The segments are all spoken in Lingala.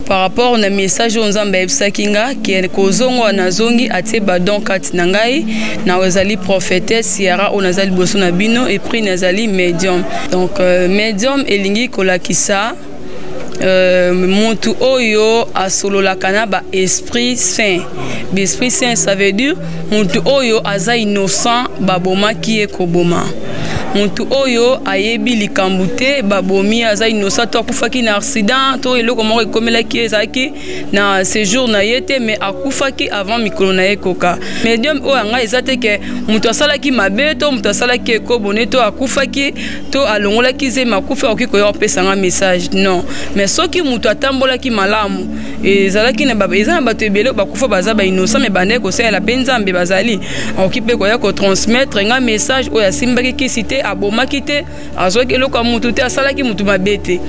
par rapport na message on Nzambe ebsakinga qui est kozongo na zongi atie badon kati na ngai na ozali prophétesse Ciara onazali boso na bino et puis nazali médium. Donc médium elingi kolakisa Montu oyo asolola kana ba esprit saint. L'esprit saint ça veut dire montu oyo aza innocent baboma ki ekoboma. Montu oyo ayebi likambute babomi aza innocent to akufaki na accident to eloko moko ekomela ki ezaki na séjour na yete mais akufaki avant mikolo na ekoka. Médium oyo anga ezate ke mutu asalaki mabe to mutu asalaki ekobone to akufaki to alongolaki ze makufa okikoyo opesanga message non. Mais soki mutu atambolaki malamu ezalaki na baba ezana bato ebele bakufa baza ba innocent mais bande ko sala penzambe bazali okipe ko ya ko transmettre nga message oyo asimbaki ki cité abomaki te azoki eloko mutu te asalaki mutu mabete.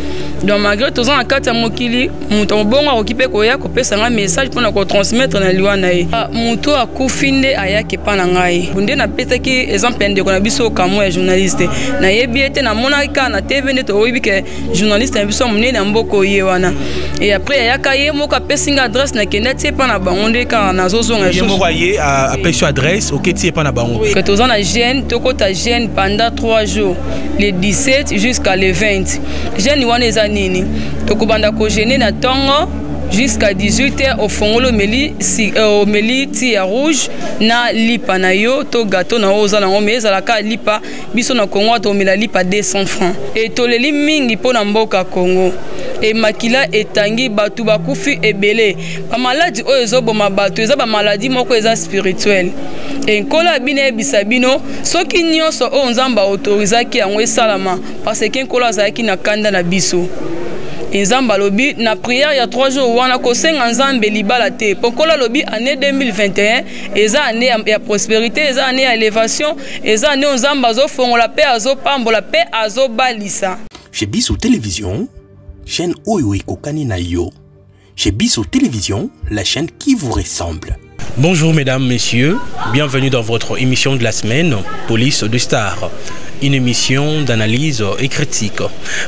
Donc malgré tout ça en kati ya mokili mutu bongo okipe ko ya ko pesa nga message pona ko transmettre na liwa na ye mutu akufinde ayaki pa na ngai bunde na petaki exemple ndeko na biso kamo ya journaliste na yebiete na monaka na TV ne to oyibi ke journaliste na biso munene mboko ye wana et après ayaka ye moko pesinga adresse na keneti pa na bangonde ka na zozonga ye moko ye a peso adresse oketi pa na bango que tozana na gêne tokota gêne pendant 3 jours le 17 jusqu'à le 20 gêne wana eza nini tokobanda ko gêner na tongo jusqu'à 18h au fongolo meli si au meli tia rouge na lipa na yo to gâteau na oza na ngomé za la ka lipa biso na Congo to mela lipa 200 francs et to leli mingi pona mboka Congo et makila etangi batu bakufi ebele ba maladie oyo ezoboma batu eza ba maladie moko eza spirituel et nkola bine bisabino soki nyonso o Nzamba autorisaki yango esalama parce que nkola azaki na kanda na biso Nzamba lobi na prière il y a 3 jours wana ko senga Nzambe libala te pokola lobi année 2021 eza année ya prospérité eza année ya élévation eza année Nzamba zo fongola pe azo pambola pe azo balisa. Chez Biso Télévision, chaîne oyo ekokani na yo. Chez Biso Télévision, la chaîne qui vous ressemble. Bonjour mesdames, messieurs, bienvenue dans votre émission de la semaine, Police de Star. Une émission d'analyse et critique.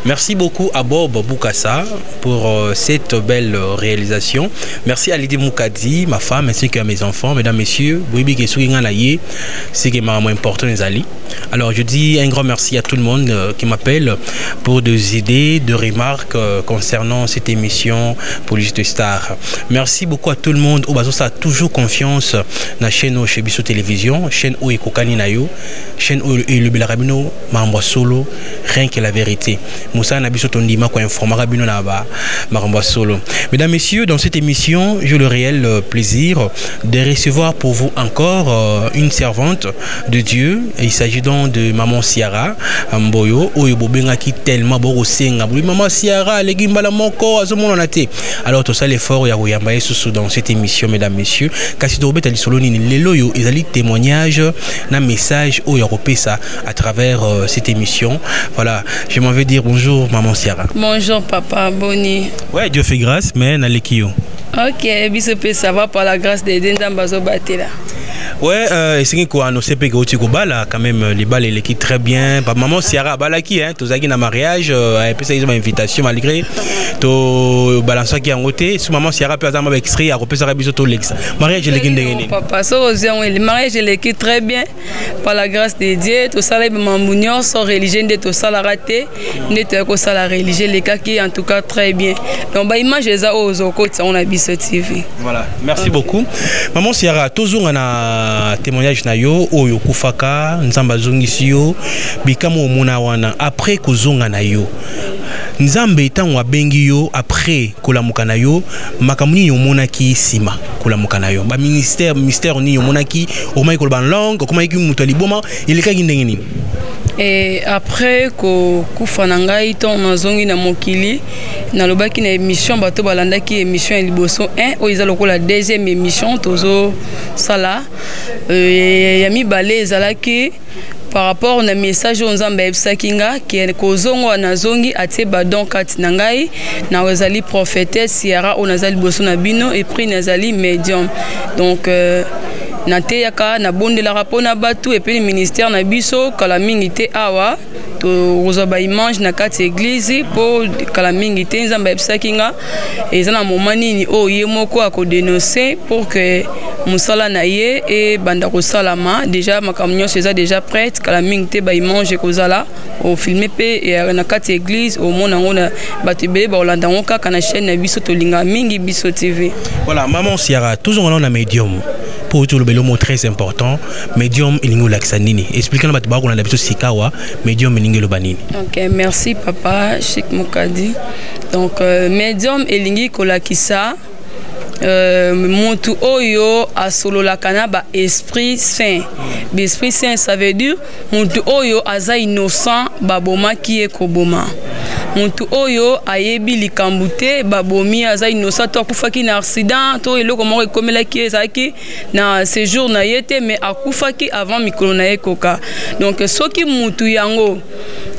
Merci beaucoup à Bob Boukassa pour cette belle réalisation. Merci à Lydie Moukadi, ma femme, ainsi qu'à mes enfants. Mesdames, messieurs, c'est qui m'a important les alliés. Alors je dis un grand merci à tout le monde qui m'appelle pour des idées, de remarques concernant cette émission Police de Star. Merci beaucoup à tout le monde. Obazo a toujours confiance dans la chaîne chez Biso Télévision, chaîne où Kokani Nayo, chaîne où le Belarabino Maramba Solo, rien que la vérité. Moussa Nabiso Tondima ko informara bino na ba Maramba Solo. Mesdames, messieurs, dans cette émission, j'ai le réel plaisir de recevoir pour vous encore une servante de Dieu. Il s'agit donc de Maman Ciara Mboyo oyo bobenga ki tellement boko senga. Maman Ciara legimbala moko azomona na te. Alors tout ça l'effort ya koyamba yesu dans cette émission, mesdames, messieurs. Kasi to beta lisolo nini lelo yo ezali témoignage na message oyo kopesa à travers cette émission. Voilà, je m'en vais dire bonjour Maman Ciara. Bonjour papa Boni. Ouais, Dieu fait grâce mais na lekio. OK, biso pe ça va par la grâce de Nzamba zo batela. Ouais, c'est quoi nous c'est que tu bala quand même les balles les qui très bien. Maman Ciara balaki hein, tous na mariage et puis ça ils ont invitation malgré to balance qui en côté. Sous Maman Ciara peut avoir extrait à repérer biso to l'ex. Mariage les qui ndengeni. Papa so le mariage les qui très bien par la grâce de Dieu, tout ça les mambounions sont religieux de tout ça la raté, n'était que ça la religieux les cas qui en tout cas très bien. Donc bah image les aux côtés on a Biso TV. Voilà, merci beaucoup. Maman Ciara toujours on a témoignage na yo oyo kufaka Nzamba zongisi yo bikamo mona wana après kozonga na yo Nzambe tango abengi yo après kolamuka na yo makamuni yo mona ki sima kolamuka na yo ba mystère ni yo mona ki o mai ko ban langue ko mai ki muto liboma il ka ndenge nini. Et après ko kufana ngai ton nazongi na mokili na lobaki na émission bato balanda ki émission liboso 1 o izalo ko la deuxième émission tozo sala yami balé ezalaki par rapport na message Nzamba ebsakinga qui est kozongo na zongi atie badon kati na ngai na wazali prophétesse Ciara onazali boso na bino et puis nazali médium. Donc na teyaka na bondela rapona batu et puis le ministère na biso kala mingi te awa to rozoba image na kati église po kala mingi te nzamba ebisaki nga eza na moment nini o ye moko akodénoncer pour que musala na ye e banda kosalama déjà makambo nyonso eza déjà prête kala mingi te ba image kozala o filmer pe na kati église au mona ngona bato ebele baolanda ngo kaka na chaîne na biso tolinga mingi biso TV. Voilà, maman Siara, toujours on a médium. Pour tout le mot très important, médium ilingo laksanini. Expliquez-nous maintenant qu'on a l'habitude sikawa, médium ilingo le banini. OK, merci papa Cheikh Mokadi. Donc médium ilingi kolakisa Montu oyo asolo la kanaba esprit saint. L'esprit saint ça veut dire montu oyo aza innocent baboma ki ekoboma. Montu oyo ayebi likambute babomi aza innocent to akufaki na accident to eloko moko ekomela ki ezaki na séjour na yete mais akufaki avant mikolo na ekoka. Donc soki mutu yango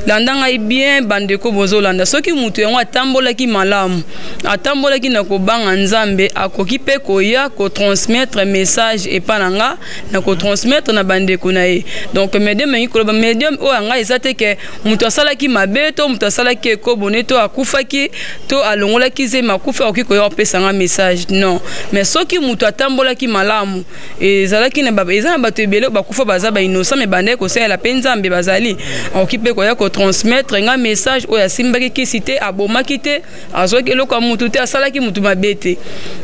landanga bien bandeko bozolanda soki mutu yango atambolaki malamu atambolaki na kobanga nzambe akoki pe koya ko transmettre message epananga na ko transmettre na bandeko na ye. Donc medium ngi koloba medium o anga ezate ke mutu asalaki mabe to mutu asalaki ekobone to akufaki to alongolaki ze makufa oki koya pesanga message non mais soki mutu atambolaki malamu ezalaki na baba ezana bato ebele bakufa baza ba innocent mais bandeko se la penzambe bazali oki pe koya ko transmettre un message ou asimbaki ki cité abomaki te azoki eloko mutu te asalaki mutu mabete.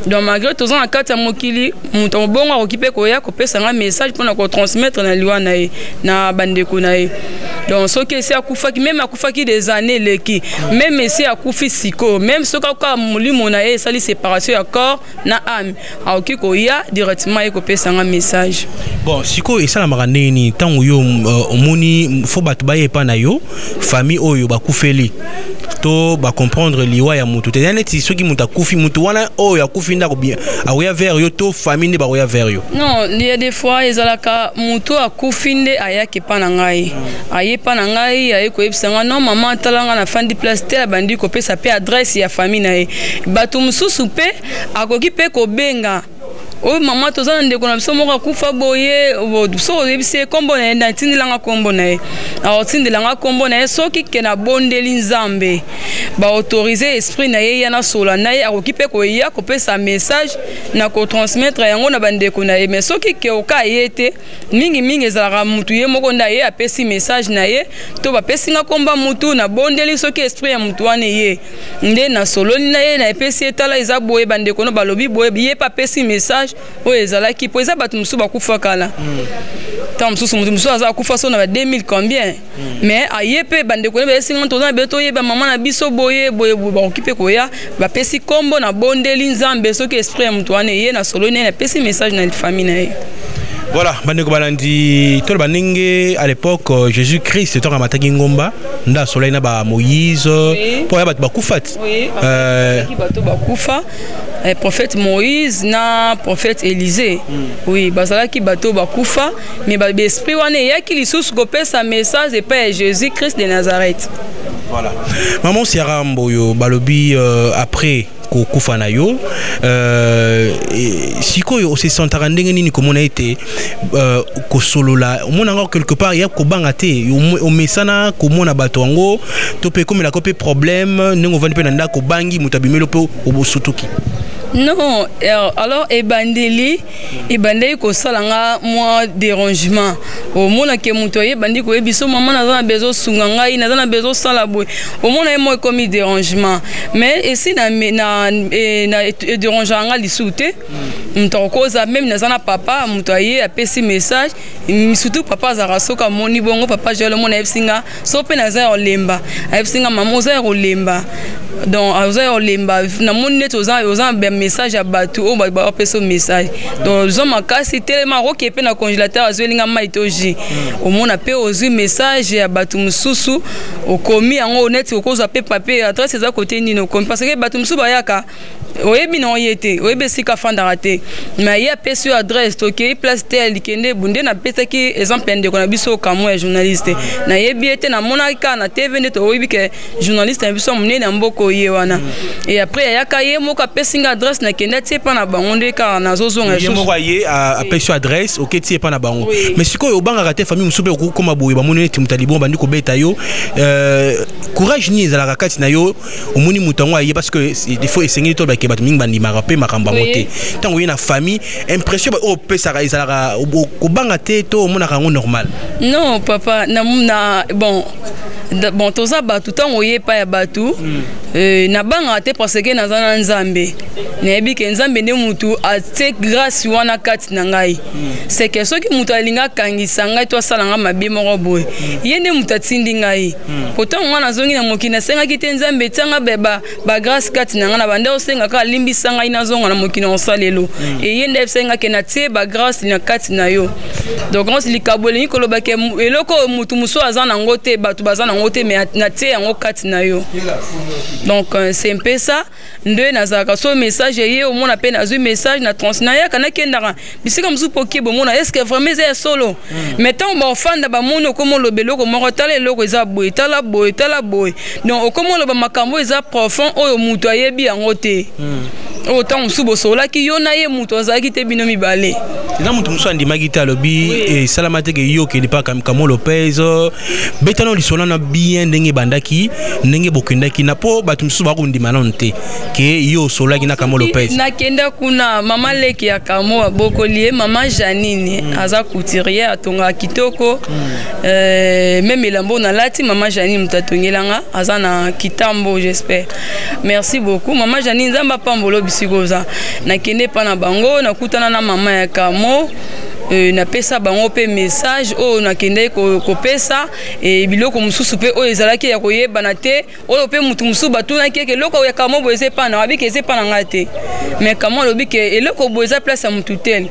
Donc malgré tout ça en kata mokili mutu bongo okipe koya ko pesa un message pour na ko transmettre na liwa na ye na bandeko na ye. Donc ce que c'est akufaki même akufaki des années leki même c'est akufi siko même ce ka mulimo na ye sali séparation ya corps na âme aoki koya directement e ko pesa un message. Bon siko et ça la maraneni tango yo omoni fo bat baye pa na yo famille oyo bakufeli to ba comprendre liwa ya mutu te neti soki mutu akufi mutu wana oyo akufi ndako bien aoya vers yo to famille ne ba oya vers yo. Non il y a des fois ezalaka mutu akufi nde ayaki pa na ngai aye pa na ngai aye ko ebisanga non maman talanga na fandi place te bandi ko pesa pe adresse ya famille na ye bato mususu pe akoki pe ko benga. Oh maman tozana ndeko na biso moko kufa boye so ebise kombo na na tindilanga kombo na ye a tindilanga kombo na ye soki ke na bondeli nzambe ba autoriser esprit na ye yana sola na ye akokipe ko ya ko pesa message na ko transmettre yango na bandeko na ye mais soki ke oka yete mingi ezalaka mutu ye moko na ye apesi message na ye to ba pesinga komba mutu na bondeli soki esprit ya mutu wane ye nde na solo na ye na epesi etala eza boye bandeko no balobi boye ye pa pesi message oyo ezalaki po eza bato mosusu bakufa kala tant mosusu mutu mosusu aza akufa so na ba 2000 combien mais aye pe bandeko ne besinga toza be to yeba mama na biso boye bakoki pe koya bapesi kombo na bondeli nzambe soki esprit ya mutu wane ye na solo ne na pesi message na famille na ye. Voilà, bandeko balandi tol banenge à l'époque Jésus-Christ to ramataki ngomba nda soleil na ba Moïse po ya bato bakufat bato bakufa prophète Moïse na prophète Élisée oui bazalaki bato bakufa mais ba esprit wana yaki lisusu ko pesa message et pas Jésus-Christ de Nazareth. Voilà. Maman Siara Mboyo balobi après kufa na yo sikoyo o se sentara ndenge nini komona ete ko solola omona ngo quelque part ya ko banga te o mesana komona bato ngo to pe komela ko pe problème nengo vandi pe na ndako bangi mutabimelo pe obosutuki. Non, alors ebandeli ko salanga moi dérangement au mona ke muto ye bandi ko ebiso maman na bezo sunga ngai na bezo sala boy au mona e moi comme dérangement mais ici na dérangeant nga lisute muto koza même na papa muto ye apesi message surtout papa za rasoka moni bongo papa jelo mona esinga so pe na za olemba esinga maman za olemba donc aza olemba na moni net oza message à batu o ba peso message donc zo makasi tellement roke pe na congélateur azelinga maitoji au mona pe ozu message ya batu mususu okomi yango net okoza pe papier adresse za côté nino parce que batu mususu bayaka oyebi na oyete oyebi sika fanda raté mais ya pesu adresse toke place tel kende bunde na petaki exemple ndeko na biso kamo ya journaliste na yebi ete na monaka na TV nde to oyebi ke journaliste na biso munene na mboko ye wana et après ya kaye moko pesinga adresse na kende tie pa na bango nde ka na zozonga ye moko ye a pesu adresse ok tie pa na bango mais sikoyo obanga raté famille musupe ko koma boye ba monene timutalibo bandi ko beta yo courage ni ezala kati na yo omoni mutango aye parce que il faut essayer to ba ke bat mingi bandi marape makamba moté tango ye na famille impression o pesa ka ezala ko banga te to mona kango normal non papa na bon toza batu tango ye pa ya batu na banga te parce que na zana nzambe na yebi ke nzambe ne mutu a te grâce wana kati na ngai c'est que soki mutu alinga kangisa ngai to salanga mabe moko boye ye ne mutu atindi ngai pourtant ngwana zongi na mokina senga kite nzambe tanga beba ba grâce kati na ngana bande osenga ka limbisa ngai na zonga na mokina osalelo et ye nde senga ke na tie ba grâce na kati na yo donc on se likabole ni koloba ke eloko mutu muso azana ngote batu bazana ngote mais na tie yango kati na yo donc c'est un peu ça nde nazaka so message ye au mona pe nazu message na transnaya kana kendara bisika mzu poki bo mona est-ce que vraiment c'est solo mais tant ba fanda ba mono komo lobelo ko moko tala eloko eza boy tala boy donc komo loba makambo eza profond oyo mutu ayebi yango te autant msubo sola ki yona ye mutu azaki te bino mibale na mutu muso andimaki te alobi et salamate ke yo ke pas comme Kamo Lopez betano lisona na bien ndenge bandaki ndenge bokendaki na po batu muso ba kundima nonte ke yo sola ki na Kamo Lopez na kenda kuna mama leki ya Kamo bokolie mama Janine aza couturière atonga kitoko même elambo na lati mama Janine mutatongelanga aza na kitambo j'espère merci beaucoup mama Janine nzamba pambolo bisikoza na kende pa na bango na kutana na mama ya Kamo na pesa bango pe message o na kende ko pesa et biloko mususu pe o ezalaki ya koyeba na te o pe mutu musu batuna keke loko ya Kamo boze pa na wabi keze pa na ngate mais Kamo lobi ke eloko boza place ya mutu tel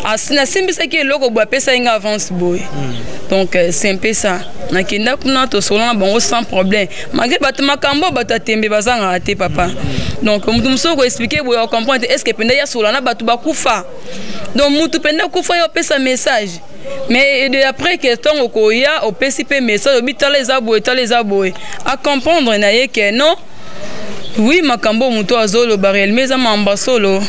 asina simbisa ke eloko bo pesa inga avance boy donc c'est un peu ça na kenda kuna to solana bango sans problème malgré batu makambo batu tembe bazanga te papa donc mutu musu ko expliquer boy comprendre est-ce que penda ya solana batu bakufa donc mutu penda kufa yo pesa message mais de après que ton okoya o PCP message obitala les aboy à comprendre na ye que non oui makambo mutu azolo barel mais amamba solo.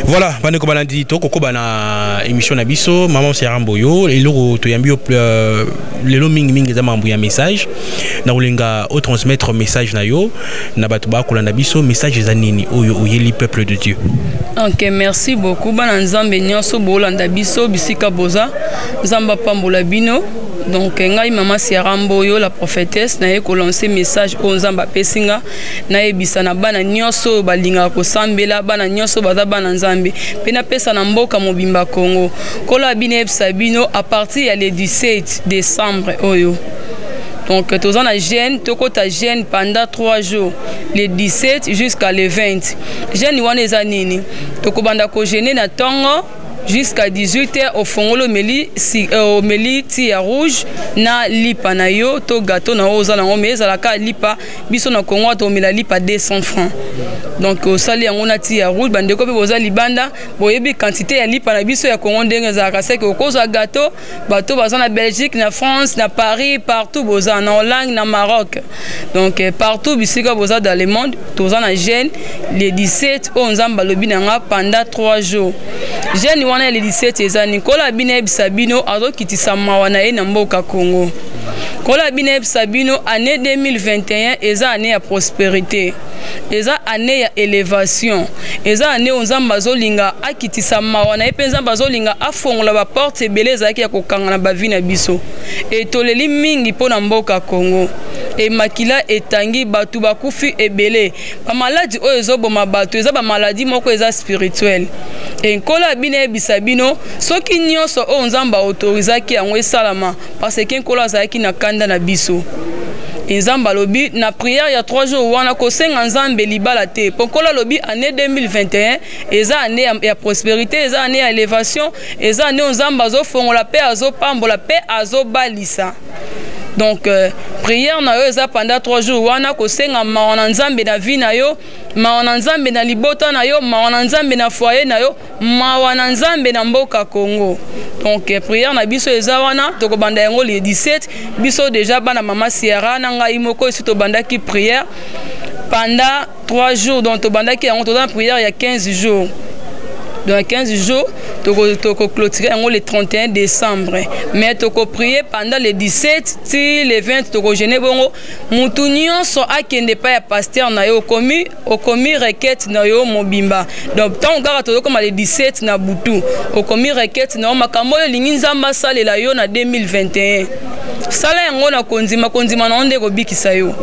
Voilà, bandeko balandi to kokoba na émission na biso maman Seramboyo eloko to yambi lelo mingi za mambu ya message na ulenga au transmettre message na yo na batu ba kolanda biso message za nini oyo oyeli peuple de Dieu. OK, merci beaucoup bana nzambe nyonso bolanda biso bisika boza nzamba pambola bino. Donc ngai mama Seramboyo la prophétesse na ye ko lancer message o nzamba pesinga na ebisa na bana nyonso balinga ko sambela bana nyonso baza bana nzambe pena pesa na mboka mobimba Congo kola bine sabino à partir ya le 17 décembre oyo. Donc tozana na jeûne tokota jeûne pendant 3 jours le 17 jusqu'à le 20 jeûne wana eza nini tokobanda ko jeûner na tongo jusqu'à 18h au fongolo meli tia rouge na lipa na yo to gâteau na oza na ngomeza la ka lipa biso na Congo to mela lipa 200 francs donc au sali yango na tia rouge bande ko pe boza libanda boyebi quantité ya lipa na biso ya Congo ndenge za ka seke okoza gâteau bato baza na Belgique na France na Paris partout boza na Hollande na Maroc donc partout bisika boza dans le monde toza na jeûne le 17 au nzamba lobi na pendant 3 jours jeûne wana le 17 eza Nicolas Bine Sabino azo kitisa mawana e na mboka Congo. Kola Bine Sabino année 2021 eza année ya prospérité. Eza année ya élévation. Eza année onzamba zolinga akitisa mawana e penza bazolinga afongola ba porte beleza ki ya kokanga na bavi na biso. Et toleli mingi pona mboka Congo. Et makila etangi batu bakufi ebele. Ba maladie o ezoboma batu eza ba maladie moko eza spirituelle. Et Kola Bine Bisabino soki nyonso o nzamba autorisaki yango esalama parce que Kola zaki na kanda na biso. Nzamba lobi na prière ya 3 jours wana ko senga nzambe libala te. Pokola lobi année 2021 eza année ya prospérité, eza année ya élévation, eza année nzamba zo fongola pe azo pambola pe azo balisa. Donc prière na yo eza pendant 3 jours wana ko senga maona nzambe na vie na yo, maona nzambe na libota na yo, maona nzambe na foyer na yo, maona nzambe na mboka Congo. Donc prière na biso eza wana to ko banda yango le 17 biso déjà bana mama Sierra na ngai moko esi to banda ki prière pendant 3 jours. Donc to banda ki yango to dans prière il y a 15 jours. Dans 15 jours, tu as clôturé le 31 décembre. Mais tu as prié pendant le 17, le 20, tu as gêné. Moutunion so a qui n'est pas pasteur na yo commis requête na yo mobimba. Donc tant que tu as comme le 17 na butu, au commis requête na makambo linginza masale la yo na 2021. Sala yango na konzima na onde ko bikisa yo.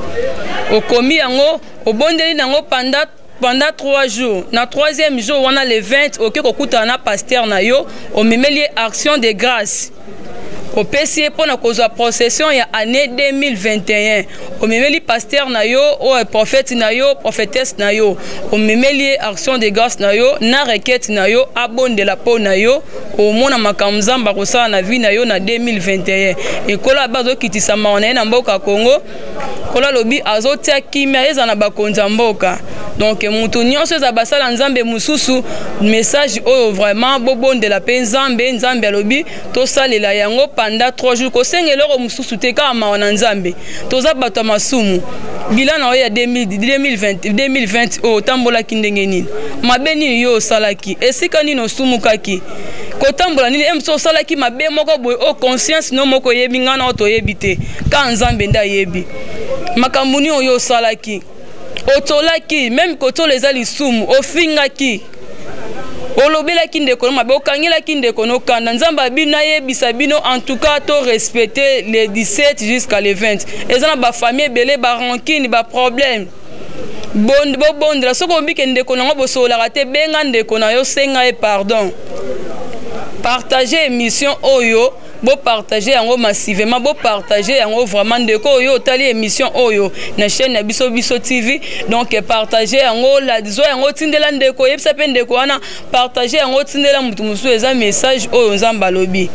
Au commis yango au bondeli nango pendant 3 jours. Na 3e jour, on a le 20, ok, kokutana pasteur na yo, au memeli action de grâce. Au PCE pour la procession ya année 2021. Au memeli pasteur na yo, au prophète na yo, prophétesse na yo. Au memeli action de grâce na yo, na requête na yo, abonne de la peau na yo, au mona makamzamba kosa na vie na yo na 2021. Et kola bazo kitisa maona na mboka Congo. Kola lobi azotia kimia eza na bakonza mboka. Donc mutu nyonso eza basala nzambe mususu message oyo vraiment bobonde la pe nzambe alobi to salela yango pendant 3 jours ko sengeloko mususu te ka maona nzambe toza bato masumu bilan na ya 2020 o tambola kindenge nini mabeni yo salaki esika nini osumukaki kotambola nini emso salaki mabe moko boy o conscience no moko yebi ngana oto yebite ka nzambe nda yebi makambuni oyo salaki otolaki même koto les alisumu ofingaki olobelaki ndeko mabe okangilaki ndeko no kanda nzamba bina yebisa bino en tout cas to respecter les 17 jusqu'à les 20 ezana ba famille belé ba rancune ba problème bondela soko bike ndeko nango bosolaka te benga ndeko na yo senga e pardon partager émission oyo bo partager yango massivement bo partager yango vraiment ndeko oyo tali émission oyo na chaîne na biso TV. Donc partager yango la dizo yango tindela ndeko yebisa pe ndeko wana partager yango tindela mutu musu eza message oyo nzamba lobi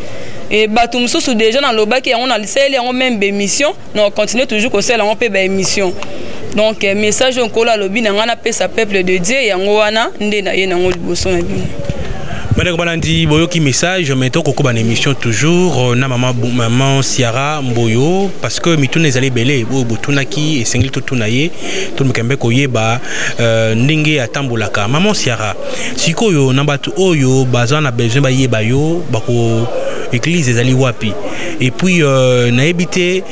et batu mususu déjà na lobaki yango na liseli yango même émission non continue toujours ko sela yango pe ba émission. Donc message on la lobi na ngana pesa peuple de Dieu yango wana nde na ye nango liboso na bino. Madame Balandi boyoki message mais to koko ban émission toujours na maman Sierra Mboyo parce que mituna ezali belé bo botunaki et sengli totuna ye to mkembe ko yeba ndenge atambolaka maman Sierra sikoyo na batu oyo bazana besoin ba yeba yo bako église ezali wapi et puis na ebité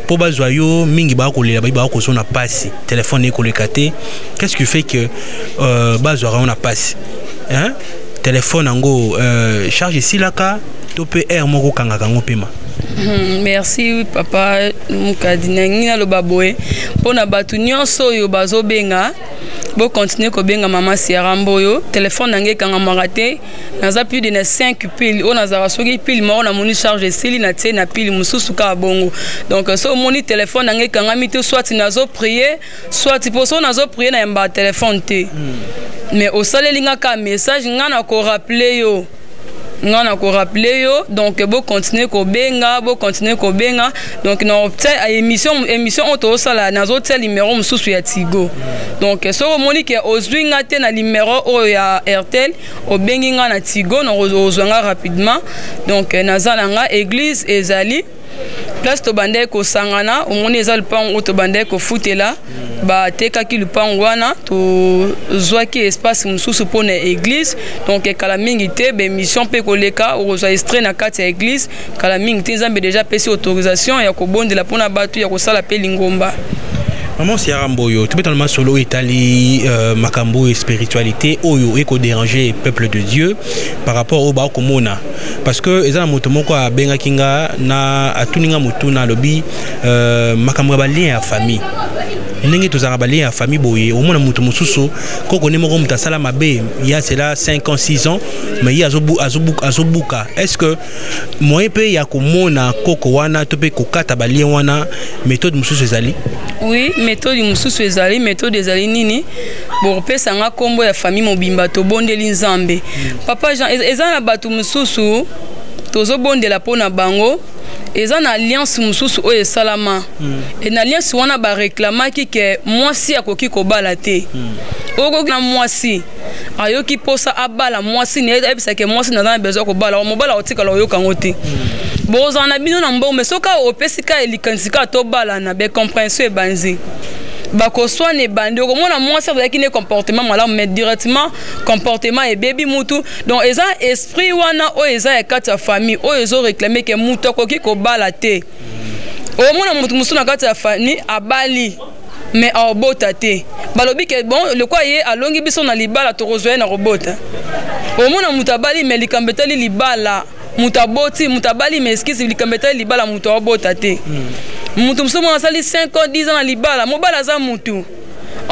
po bazwa yo mingi ba ko lela ba ko sona passe téléphone ko lekate qu'est-ce qui fait que bazwa on a passe hein téléphone ango charge silaka topé air moko kangaka ngopema. Merci papa mukadina ngina lo baboe pona batu nyonso yo bazo benga bo continuer ko benga mama Sierra Mboyo téléphone nange kanga marate naza plus de 5 piles on azara soki pile mo na moni charge sili na tie na pile mususu ka bongo. Donc so moni téléphone nange kanga mito soit nazo prier soit poso nazo prier na mba téléphone te. Mais au salé linga ka message ngana ko rappeler yo donc bo continuer ko benga donc na émission on to sala nazo tel numéro mususu ya Tigo. Donc so moni ke ozwinga te na numéro o ya Airtel o bengi nga na Tigo na ozwanga rapidement. Donc nazala nga église ezali place to bande ko sangana omoni ezali pan to bande ko futela ba teka ki lupango wana to zwaki espace mususu pour na église. Donc kala mingi te be mission pe koleka ozo extrait na kati ya église kala mingi te nzambe déjà pesi autorisation ya ko bondela pona batu ya ko sala pe lingomba. Maman Sierra Mboyo, tu peux tellement solo Italie, makambo et spiritualité, oyo eko déranger peuple de Dieu par rapport au bakomona. Parce que ezana motomoko a benga kinga na atuninga mutuna lobi makambo ba lien à famille. Ndenge tozara ba lien à famille boye, au mona mutu mususu koko ne moko mutasala mabe, il y a cela 5 ans 6 ans, mais il y a azobuka. Est-ce que moyen pe ya komona koko wana to pe kokata ba lien wana méthode mususu ezali? Oui, méthode mususu ezali, méthode ezali nini? Bon pesa nga kombo ya famille mobimba to bondeli nzambe. Papa Jean ezana batu mususu tozo bondela pona bango eza na alliance mususu oyo salama et na alliance wana ba réclamaki que mwasi akoki kobala te okoki na mwasi ayoki posa abala mwasi ne ebisa ke mwasi na besoin kobala mobala otikala oyoka ngote boza na bino na mbombe soka opesika elikansika to bala na be compréhension ebanzi bako soine bandi okomona mwasi azalaki ne comportement malamu mais directement comportement et baby mutu donc eza esprit wana oyo eza ya kati ya famille oyo ezo réclamer ke mutu akoki kobala te omona mutu musu na kati ya famille abali mais aobota te balobi ke bon le quoi ye alongi biso na libala tokozwa na robota omona mutu abali mais likambetali libala mutaboti mutabali mais eskisi likambetali libala mutu aobota te mutu musu mwana sali 5 ans 10 ans na libala mobala za mutu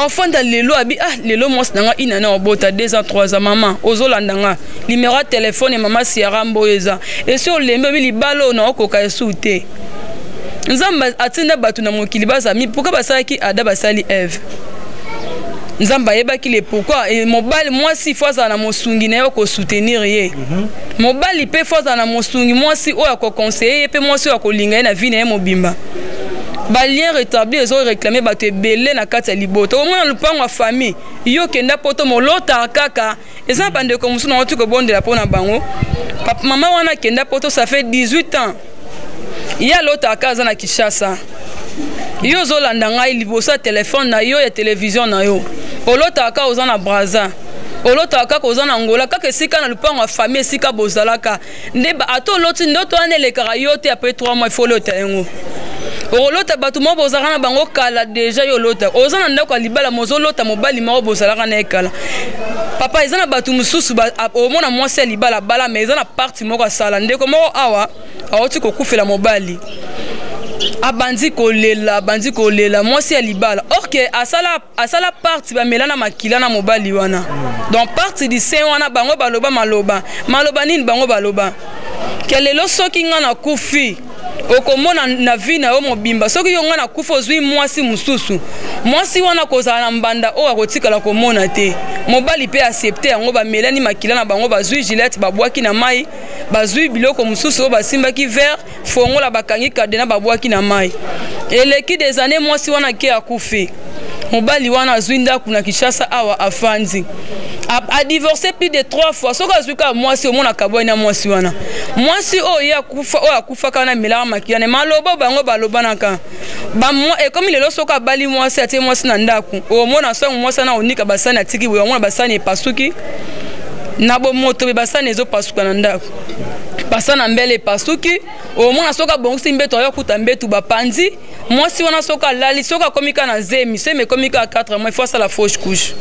enfant da lelo abi lelo mwasi nanga ina na obota 2 ans 3 ans maman ozolanda nga numéro téléphone mama Siara Mboyeza et sur lembe bi libala na okoka esu te nzamba atinda batu na mokili bazami pourquoi basalaki Ada basali Eve nzamba yebaki le pourquoi et mobali mwasi foza na mosungi na yo ko soutenir ye mobali pe foza na mosungi mwasi oyo ko conseiller pe mwasi oyo ko linga na vie na mobimba ba lien rétabli ezo réclamer bato ebele na kati ya libota au moins lupango wa famille yo kenda poto molota kaka eza bande ko musu na otu ko bondela pona bango papa mama wana kenda poto ça fait 18 ans ya lota kaza na Kishasa yo zolanda ngai libosa téléphone na yo ya télévision na yo olota ka oza na Braza olota ka oza na Angola kaka sika na lupango wa famille sika bozalaka ndeba ato loti ndoto anele karayote après 3 mois il faut lota ngo olota batu mo bozalaka na bango kala déjà yo lota oza na ndako libala mozolota mobali mo bozalaka na ekala papa ezana batu mususu omona mwasi libala bala mais ezana parti moko sala ndeko moko awa awoti kokufela mobali abandi kolela mwasi ya libala or que asala parti ba melana makila na mobali wana donc parti di sen wana bango baloba maloba nini bango baloba kelelo soki nga na kufi okomona na vie na yo mobimba soki yo nga na kufa ozwi mwasi mususu mwasi wana kozala na mbanda oyo akotikala komona te mobali pe accepte yango bamelani makila na bango bazwi Gillette babwaki na mai bazwi biloko mususu oyo basimbaki vert fongola bakangi kadena babwaki na mai eleki des années mwasi wana ke akufi mobali wana azwi ndako na Kishasa awa afandi a divorcé plus de 3 fois soka azuka mwasi omona kabwa na mwasi wana mwasi oyo akufa kana melama makiyane maloba bango balobanaka ba mo et comme lelo soka bali mwasi atie mwasi na ndako omona songo mwasi na onika basani atiki we omona basani epasuki na bo moto be basani ezo pasuka na ndako basana mbele pasuki omona soka bongsi mbeto yo kuta mbetu bapanzi mwasi wana soka lali soka komika na zemi seme komika 4 mois fois ça la fausse couche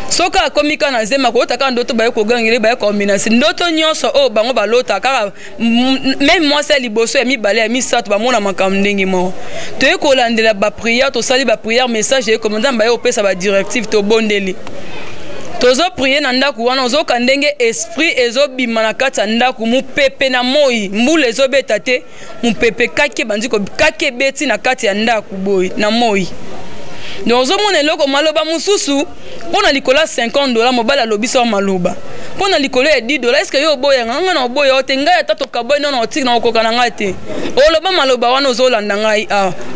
soka komika na zema ko taka ndoto baye ko gangile baye ko menace ndoto nyonso o bango balota kaka même moi c'est liboso ya mibale ya misato ba mona makam ndenge mo to ekolandela ba prière to sali ba prière message e commandant baye opesa ba directive to bondeli tozo prier na ndaku wana ozo kandenge esprit ezo bima na kati ya ndaku mu pepe na moi mbule ezo beta te mu pepe kake bandiko kake beti na kati ya ndaku boy na moi donc ozo mona eloko maloba mususu pona likola $50 mobala lobiso maloba pona likolo ya $10 est-ce que yo boya nganga na boya otenga ya tato kaboy non otik na okoka na ngate oloba maloba wana ozolanda ngai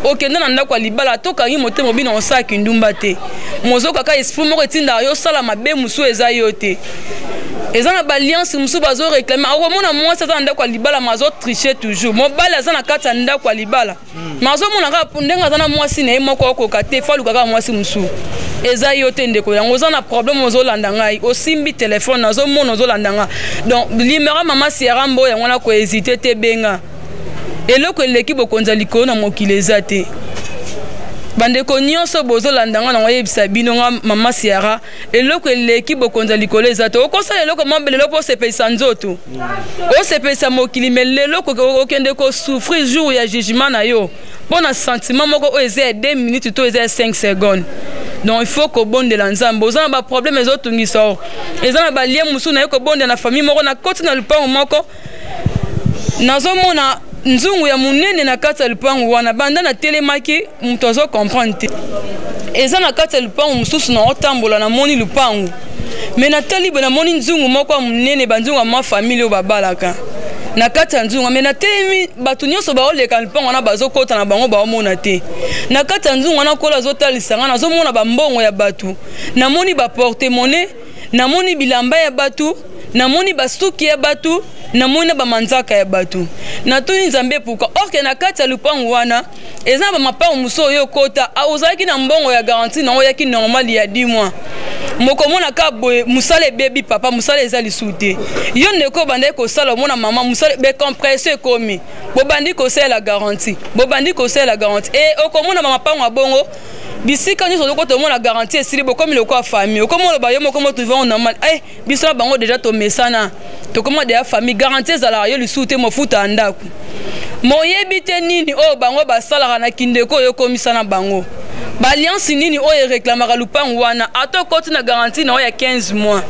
okenda na ndako libala toka ngi motemo bino osaki ndumba te mozo kaka esprit moko etinda yo sala mabe musu eza yo te eza na balliance musu bazo réclamer akomona mwasi aza na ndako libala mazo tricher toujours mobali aza na kati ya ndako libala mazo mona kaka ndenga aza na mwasi na ye moko okoka te falu kaka mwasi musu eza yo te ndeko yango oza na problème ozolanda ngai osimbi téléphone nazo mona ozolanda nga donc limera mama Siara Mboya ngwana ko hésiter te benga eloko eleki bokonza likolo na mokili eza te bandeko nyonso bozolanda nga na oyebisa bino nga mama Siara eloko eleki bokonza likolo eza te okosala eloko mambelelo po sepesa nzoto osepesa mokili mais leloko okende ko souffrir jour ya jugement na yo pona sentiment moko o eza 2 minutes to eza 5 secondes. Donc il faut que bonde la nzambe ozana ba problème ezotungisa ezana ba lien musu na yoko bonde na famille moko na koti na lupango moko nazomona nzungu ya munene na kati ya lupango wana banda na telemaki mutozo comprendre ezana kati ya lupango mususu na otambola na moni lupango mais na talibe na moni nzungu moko munene banzungu ma famille o babalaka na kati ya nzunga me na temi bato nyonso baoleka lipango na bazokota na bango baomona te na kati ya nzunga na kola azotalisa nga nazomona bambongo ya bato namoni baporte-monnaie namoni bilamba ya bato namoni basuki ya bato namoni na bamanzaka ya bato natuni nzambe puka orke na kati ya lupango wana eza bamapango mosusu oyo kota ozalaki na mbongo ya garantie na oyaki normal ya 10 mois mokomona ka boye musala ebebi papa musala eza lisu te yo ndeko bandaki kosala omona mama musala becompression ekomi bobandi kosala garantie e okomona bamapango ya bongo bisika nyonso lokota omona garantie esili bokomi lokola famille okomona bayo moko mo trouver normal biso na bango déjà tomesana tokoma deya famille garantie ezalaka yo lisu te mofuta ya ndako moyebi te nini oyo bango basalaka na kindeko oyo komisana bango baalliance nini oyo reklamaka lupango wana ato koti na garantie na oyo ya 15 mois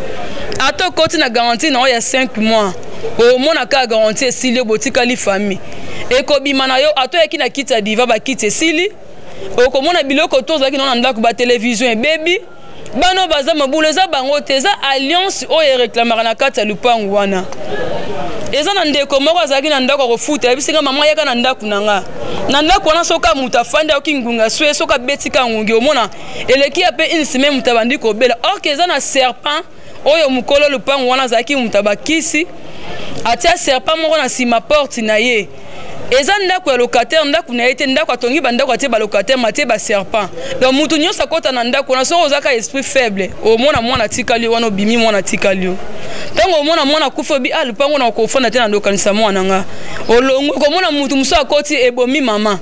ato koti na garantie na oyo ya 5 mois omona ka garantie esili botikali famille ekobima na yo ato yaki na kiti ya diva bakiti esili okomona biloko tozalaki na ndako ba télévision ebebi bano baza mabulu eza bango te eza alliance oyo reklamaka na kati ya lupango wana eza na ndeko moko azalaki na ndako kofuta ebisinga mama yaka na ndako nanga na ndako wana soka muta fanda yoki ngunga swe soka betika ngungi omona eleki ya pe une semaine muta bandi kobela or que eza na serpent oyo mukolo lupango wana azalaki muta bakisi atia serpent moko na sima porte na ye eza ndako ya locataire ndako na ete ndako atongi bandako atie ba locataire matie ba serpent donc mutu nyonso akota na ndako na soko ozaka esprit faible omona mwana tikali wana obimi mwana tikali tango omona mwana kufa bi lupango na kofanda te na ndokanisa mwana nga olongo komona mutu muso akoti ebomi mama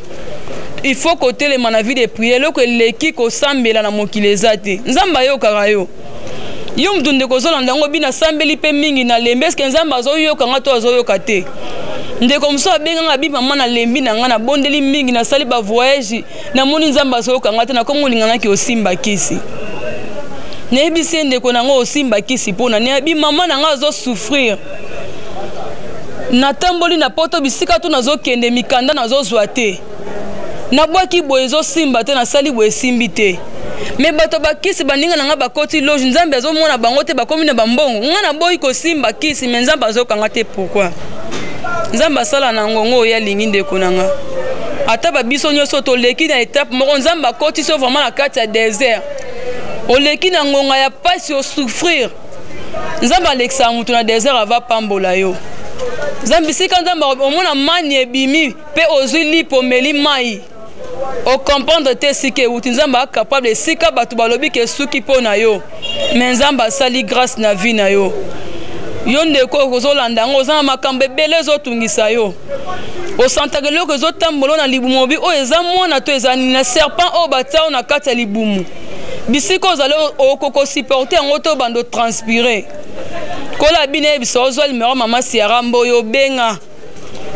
il faut kotelema na vie de prière loko eleki kosambela na mokili eza te nzamba yokaka yo yo mutu ndeko ozolanda yango bina sambeli mpe mingi na lembe eske nzamba azoyoka nga to azoyoka te ndeko mosusu abenganga bi mama na lembi na nga na bondeli mingi nasali ba voyage namoni nzamba azoyoka nga te nakomi olinganaki osimba kisi nayebisi ndeko nango osimba kisi mpona nayebi mama na nga azosouffrir natamboli na poto bisika to nazokende mikanda nazozwa te nabwaki boye ezosimba te nasali boye esimbi te me bato bakisi baninga na nga bakoti loge nzambe azomona bango te bakomi na bambongo nga naboyi kosimba kisi me nzambe azokanga te pourquoi nzambe asala na ngongo oyo alingi ndeko na nga ata babiso nyonso toleki na étape moko nzambe akoti so vraiment na kati ya désert oleki na ngonga ya pasi osouffrir nzambe alekisa mutu na désert ava pambola yo nzambe sika nzambe omona mani ebimi mpe ozwi lipo omeli mai okomprendre te sika euti nzambe acapable esika bato balobi ke suki mpo na yo me nzambe asali grâce na vie na yo yo ndeko ozolanda yango oza na makambo ebele ezotungisa yo osantaka eloko ezotambola na libumu obi oyo eza mwana to eza nini na serpent oyo batia yo na kati ya libumu bisika ozali okokosupporte yango to bando transpire kola bino yebisa ozwa limero mama siara mboyo obenga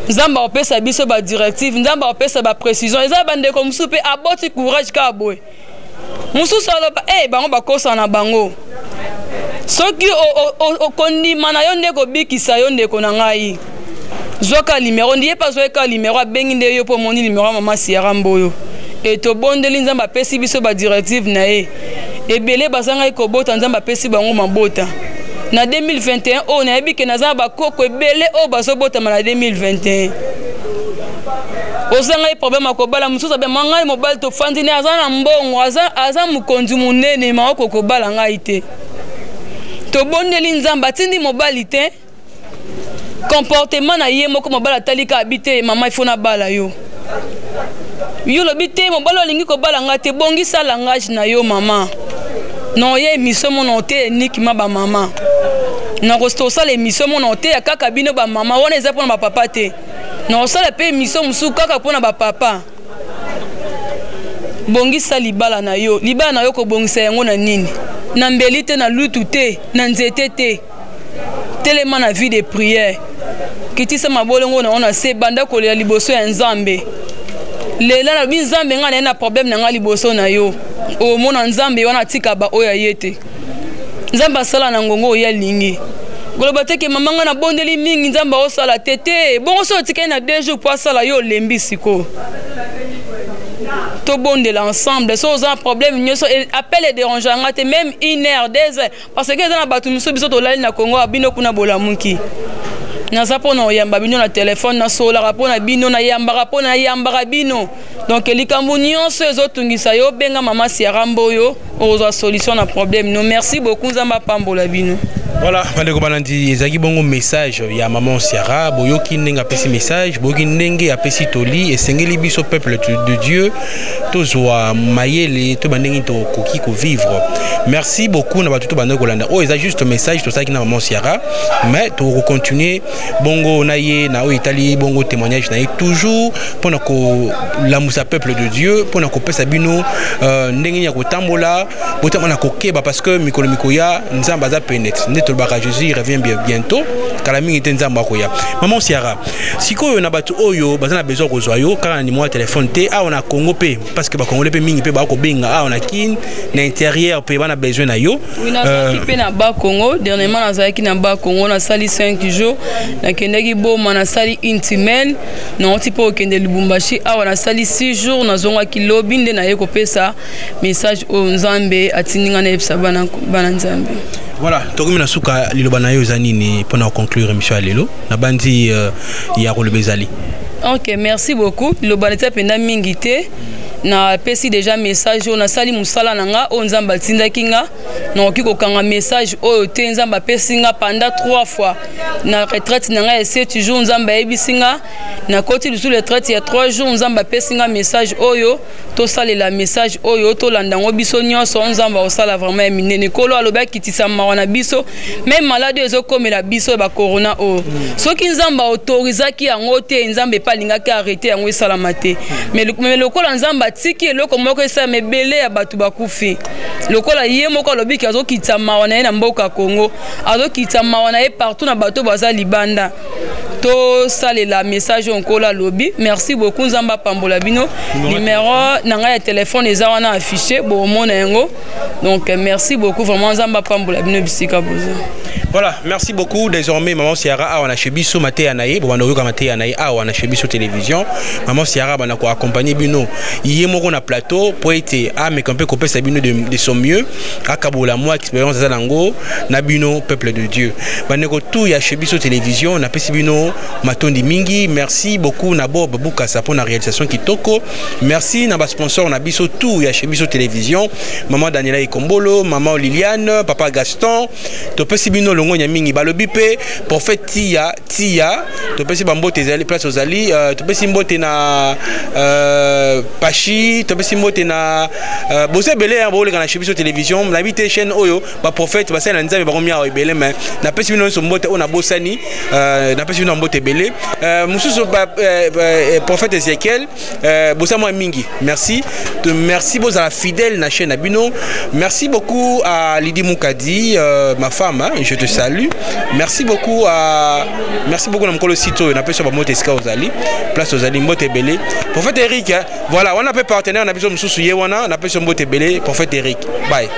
nzambe apesa biso badirective nzambe apesa baprécision eza bandeko mosusu mpe aboti courage ka boye mosusu aloba bango bakosa na bango soki okondima na yo nde kobikisa yo ndeko na ngai zwaka limero ndiye pa zwaka limero abengi nde yo mpo moni limero ya mama siara mboyo etobondeli nzambe apesi biso badirective na ye ebele bazangai kobota nzambe apesi bango mabota na 2021 oyo nayebi ke naza na bakoko ebele oyo bazobotama na 2021 ozangai problème akobala mosusu abe mangai mobali tofandi ne aza na mbongo aza mokonzi monene maoko kobala ngai te tobondeli nzambe atindi mobali te comportement na ye moko mobali atalika abi te mama ifo nabala yo yo lobi te mobali olingi kobala ngai te bongisa langage na yo mama non ye émission mono te uniquement ba mama non kosala émission mono te ya kaka bino ba mama wana eza mpona bapapa te non osala mpe émission mosusu kaka mpona bapapa bongisa libala na yo kobongisa yango na nini na mbeli te na lutu te na nzete te telema na vie de prière kitisa mabolongo na ona se banda kolela liboso ya nzambe lela na bi nzambe nga na problème na nga liboso na yo omona nzambe wana tika ba oya yete nzambe asala na ngongo oya lingi goloba teke mama nga na bondeli mingi nzambe osala tete bongo so tika na 2 jours pour sala yo lembi siko to bondela ensemble so oza problème nyoso appel et déranger ngate même 1 heure 2 heures parce que za na batu miso biso to lali na Congo abino kuna bolamuki naza pona oyamba bino na telefone na sola pona bino na yambaka pona yambaka bino donc likambo nyonso ezotungisa yo benga mama Sierra Mboyo ozwa solution na problème no merci beaucoup nzamba pambola bino. Voilà, bandeko banandi ezaki bongo message ya maman Sierra boyoki ndenge apesi message boyoki ndenge apesi toli esengeli biso peuple de Dieu tozwa mayele to bandenge to koki ko vivre. Merci beaucoup na batuto bandeko landa. Oh eza juste message to saki na maman Sierra mais to continuer bongo na ye na o Italie bongo témoignage na ye toujours pona ko lamusa peuple de Dieu pona ko pesa bino ndenge ya ko tambola botamana ko keba parce que mikolo mikoya nzamba za penet. Jésus il revient bientôt. Maman Sierra, si on a battu Oyo, on a besoin de Zoyo, quand on a téléphone, on a Congo P, parce que Congo P, mingi pe bako benga, on a kin, l'intérieur pe on a besoin de yo. Oui, na pe na ba Congo, dernièrement na zaki na ba Congo, na sali 5 jours, na kendeki bo na sali intimel, na oti po kende Lubumbashi, on a sali 6 jours, na zonga ki lobby nde na yeko pesa message o Nzambe atininga na epsa bana Nzambe. Voilà, tokomi na suka liloba na yo zanini pour conclure émission lelo na bandi ya ko lebezali. OK, merci beaucoup. Liloba neta penda mingité na pesi déjà message on a sali musala nanga o Nzamba tindaki nga na okiko kanga message o te Nzamba pesi nga pendant 3 fois na retraite nanga 7 jours Nzamba ebisinga na koti lusu retraite ya 3 jours Nzamba pesi nga message oyo to salela message oyo to landango biso nyonso Nzamba osala vraiment minene kolo aloba kitisa mawana biso même malade ezokomela biso ba corona o soki Nzamba autorisaki yango te Nzamba epalingaki arrêter yango esala te mais lokola Nzamba tiki eloko moko esa mebele ya batu bakufi lokola ye moko lobiki azokitisa mawana ye na mboka Congo azokitisa mawana ye partout na bato baza libanda to salela message onkola lobi merci beaucoup Nzamba pambola bino numéro nanga ya téléphone eza wana affiché bo mona yango donc merci beaucoup vraiment Nzamba pambola bino bisika bozo. Voilà, merci beaucoup. Désormais, Maman Sierra, on a chez Bisso Maté Anaï, bon, on a Maté Anaï, on a chez Bisso Télévision. Maman Sierra, on a accompagné Bino. Hier, on a plateau pour être mais qu'on peut couper sa Bino de son mieux. À Kaboula, moi, expérience à Zanango, Nabino, peuple de Dieu. Baneko tout, il y a chez Bisso Télévision, on a Pessi Bino, Matondi Mingi. Merci beaucoup, Nabo, Babouka, pour la réalisation qui toko. Merci, Naba sponsor, on a Bisso tout, il y a chez Bisso Télévision. Maman Daniela Ikombolo, Maman Liliane, Papa Gaston, Topesi Bino. Ngonya mingi balobi pe prophète tia to pesi bambote ezali place ozali to pesi mbote na pachi to pesi mbote na bose belé ya boleka na chibiso télévision na bité chaîne oyo ba prophète ba sala nzambe ba komia belé mais na pesi bino so mbote ona bosani na pesi bino mbote belé mususu ba prophète Ezekiel bosa moi mingi merci bozala fidèle na chaîne abino merci beaucoup à Lydie Moukadi ma femme hein, je te salue. Merci beaucoup à na mkolo sito na peso ba moto eska ozali place ozali mbote belé prophète Eric hein? Voilà on a peu partenaire na biso mususu ye wana na peso mbote belé prophète Eric bye.